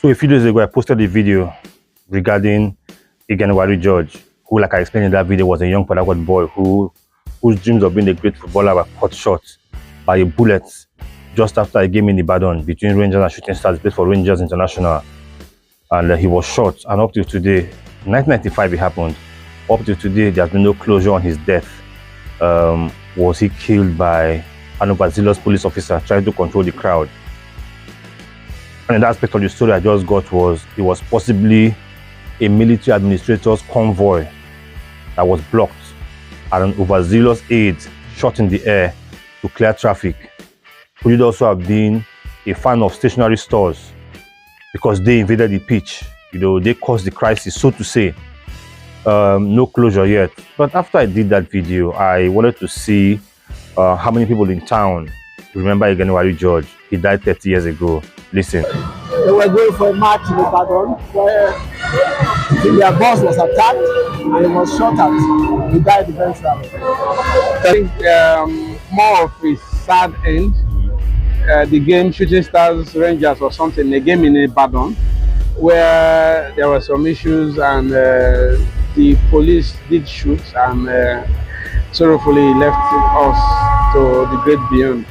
So a few days ago, I posted a video regarding Igenewari George, who, like I explained in that video, was a young Port Harcourt boy whose dreams of being a great footballer were cut short by a bullet just after a game in Ibadan between Rangers and Shooting Stars. He played for Rangers International, and he was shot. And up to today, 1995 it happened. Up to today, there's been no closure on his death. Was he killed by an overzealous police officer trying to control the crowd? And the aspect of the story I just got was it was possibly a military administrator's convoy that was blocked and an overzealous aide shot in the air to clear traffic. Could it also have been a fan of stationery stores because they invaded the pitch? They caused the crisis, so to say. No closure yet. But after I did that video, I wanted to see how many people in town remember Igenewari George. He died 30 years ago. Listen. They were going for a match in Ibadan where their boss was attacked and he was shot at. He died eventually. I think more of a sad end. The game Shooting Stars Rangers or something, a game in Ibadan where there were some issues and the police did shoot and sorrowfully left us to the great beyond.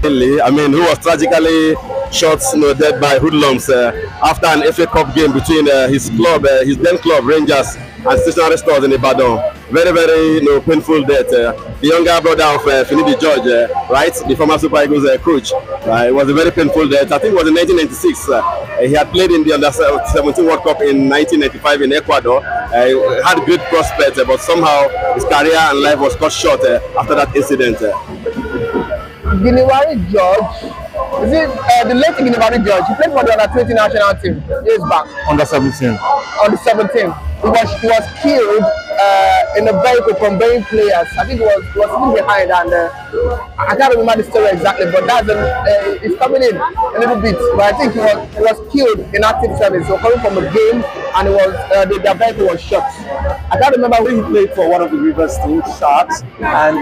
I mean, who was tragically shot, dead by hoodlums after an FA Cup game between his then club, Rangers, and stationery stores in Ibadan. Very, very, painful death. The younger brother of Finidi George, right, the former Super Eagles coach. It was a very painful death. I think it was in 1996. He had played in the Under-17 World Cup in 1995 in Ecuador. He had great prospects, but somehow his career and life was cut short after that incident. Igenewari George, is it the late Igenewari George? He played for the Under-20 national team years back. Under-17. Under-17. He was killed in a vehicle conveying players. I think he was sitting behind, and I can't remember the story exactly, but that's it's coming in a little bit. But I think he was killed in active service. He was coming from a game, and the vehicle was shot. I can't remember who he played for. One of the Rivers team, Sharks, and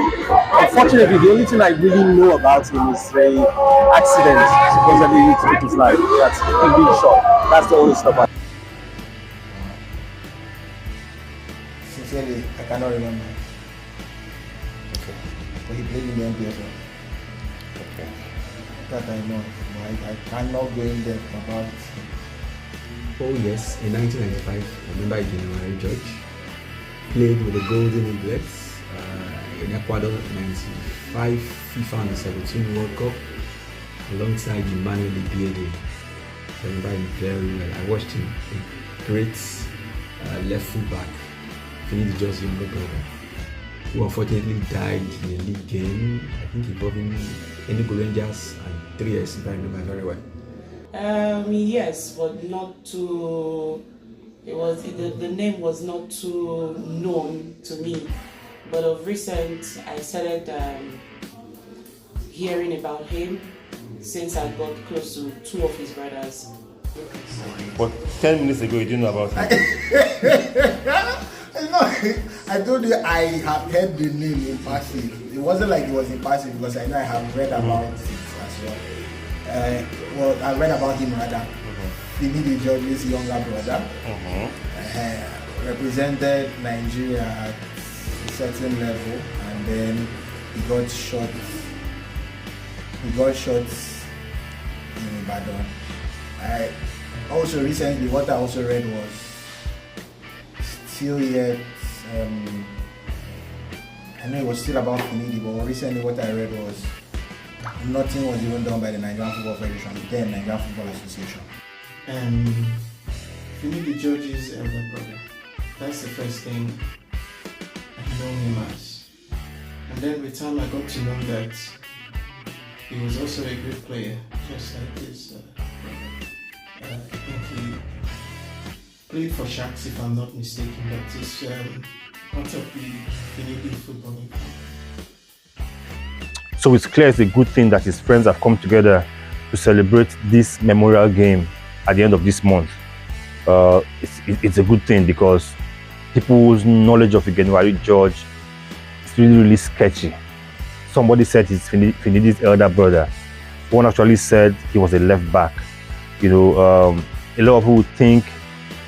unfortunately, the only thing I really know about him is the accident supposedly took his life. That's him being shot. That's the only stuff. Sincerely, I cannot remember. Okay. But he played in the NPFL. Okay. That I know. I cannot go in depth about it. Oh yes, in 1995, I remember Igenewari George played with the Golden Eaglets in Ecuador 95 FIFA Under-17 World Cup alongside Emmanuel Ibiede. I remember him very well. I watched him, a great left full back. Finidi George's younger brother, who unfortunately died in a league game, I think involving Enugu Rangers and 3S, if I remember very well. Yes, but not too. The name was not too known to me. But of recent, I started hearing about him since I got close to two of his brothers. But 10 minutes ago, you didn't know about him. I told you I have heard the name in passing. It wasn't like it was in passing because I know I have read about it as well. I read about him rather. Finidi George's younger brother. Represented Nigeria at a certain level, and then he got shot. In Ibadan. Also recently, what I also read was still yet. I know it was still about Finidi, but recently what I read was nothing was even done by the Nigerian Football Federation, then Nigerian Football Association. Finidi George's elder brother. That's the first thing I know him as. And then with time I got to know that he was also a good player, just like his brother. I think he played for Sharks if I'm not mistaken, but he's part of the Finidi footballing club. So it's clear it's a good thing that his friends have come together to celebrate this memorial game at the end of this month. It's a good thing because people's knowledge of Igenewari George is really sketchy. Somebody said he's Finidi's elder brother. One actually said he was a left back. a lot of people think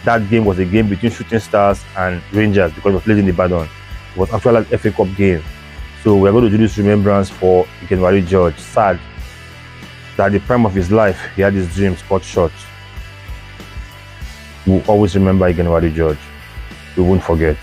that game was a game between Shooting Stars and Rangers because it was played in Ibadan. It was actually an FA Cup game. So we're going to do this remembrance for Igenewari George. Sad that at the prime of his life, he had his dreams cut short. We'll always remember Igenewari George. We won't forget.